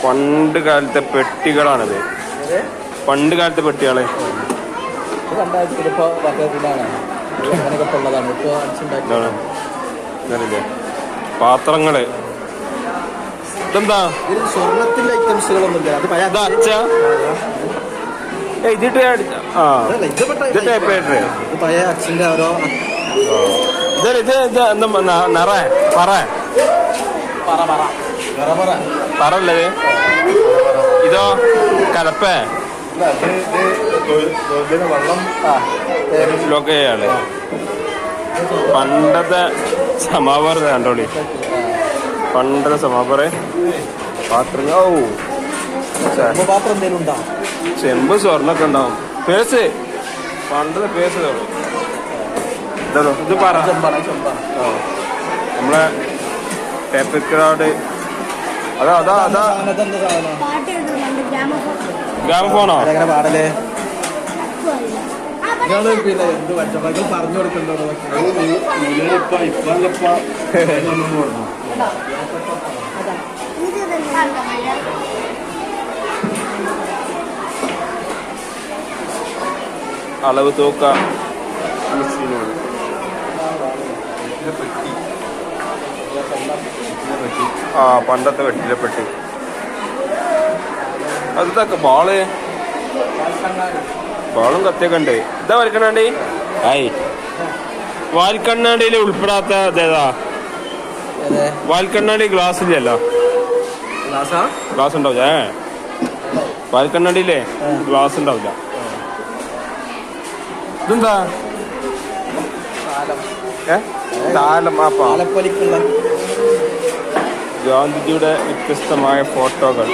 പണ്ട് കാലത്തെ പെട്ടികളാണിത്. പണ്ട് കാലത്തെ പെട്ടികള് പാത്രങ്ങള്. ഇതെന്താ സ്വർണത്തിന്റെ ഐറ്റംസുകളൊന്നുമില്ല. അച്ഛ ഇതിട്ട് പഴയ അച്ഛന്റെ ഓരോ പറല്ലേ. ഇതോ കലപ്പേ വെള്ളമൊക്കെയാണ്. പണ്ടത്തെ സമാവർ കണ്ടോളി. പണ്ടത്തെ സമാവറ് പാത്രങ്ങൾ. പാത്രം എന്തെങ്കിലും ഉണ്ടോ? ചെമ്പ് സ്വർണ്ണൊക്കെ ഉണ്ടാവും. പേസ് പണ്ടത്തെ പേസ് ഇത് പറ. നമ്മളെ ടേപ്പിക്രാട്. അതാ അതാ അതാ ഗ്രാമഫോണോ? പാടലേ പിന്നെ എന്ത് പച്ചമക്കൾ പറഞ്ഞു കൊടുക്കണ്ടോ? അളവ് തൂക്ക പണ്ടത്തെ വെട്ടിലെ പെട്ടി. അതൊക്കെ ബാളും കത്തിയൊക്കെ ഉണ്ട്. ഇതാ വാൽക്കണ്ണാണ്ടി. ആയി വാൽക്കണ്ണാടിയിൽ ഉൾപ്പെടാത്ത അതേതാ? വാൽക്കണ്ണാടി ഗ്ലാസ് ഇല്ലല്ലോ. ഗ്ലാസ് ഉണ്ടാവില്ല. വാൽക്കണ്ണാടിയില്ലേ ഗ്ലാസ് ഉണ്ടാവില്ല. ഇതെന്താ? താലം. ഗാന്ധിജിയുടെ വ്യത്യസ്തമായ ഫോട്ടോകൾ.